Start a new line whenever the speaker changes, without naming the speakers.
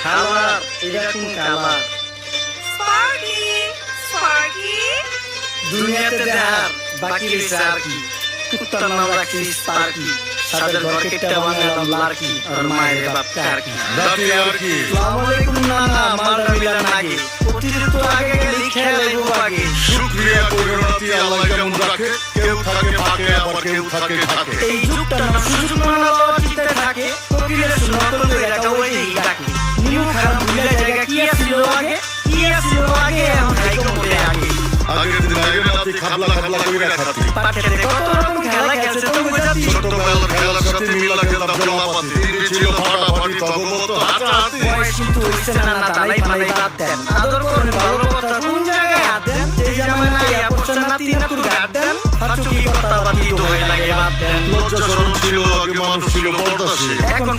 Colour এটা কোন colour?
Sparky Sparky
দুনিয়াতে দেখার বাকি রয়েছে আর কি? কুত্তার নাম রাখছি স্পার্কি, সাদের ঘর কেটে বানালাম লার্কি, আর মায়ের বাপ কার্কি।
রাতে আর কি?
আসসালামু আলাইকুম নানা, মালদা মিলার নাগে অতিরিক্ত আগে গেলে খেয়াল লাগবো আগে।
শুকরিয়া কইরো নাতি, আল্লাহ যেমন রাখে, কেউ থাকে ফাঁকে আবার কেউ থাকে ঢাকে।
এই যুগটা না সুযোগ মানা লওয়ার চিন্তা থাকে, কোকিলের নতুন করে রাখা ওই ডাকে। নিউ খারাপ ভুলে জায়গা কি আসছিল আগে, কি আসছিল আগে, এখন খাইকো মোটে আগে।
আগের দিন আগে নাতি খাবলা খাবলা কইরা খাতি।
পাটেতে কত রকম খেলা খেলছে তুমি জাতি।
ছোটবেলার খেলার সাথে মিলা খেলতাম দোলাপাতি। দিন ছিল ফাটাফাটি তগমত হাতাহাতি।
বয়স কিন্তু হইছে না না তালাই পালাই বাদ দেন। আদর করেন ভালো কথা কোন জায়গায় হাত দেন। এই জামানায় ইয়া করছেন নাতি নাতুর গাদ দেন। ফাঁচুকি কথা বাতি দোহাই লাগে বাদ দেন।
লজ্জা শরম ছিল আগে, মানুষ ছিল পর্দাশীল।
এখন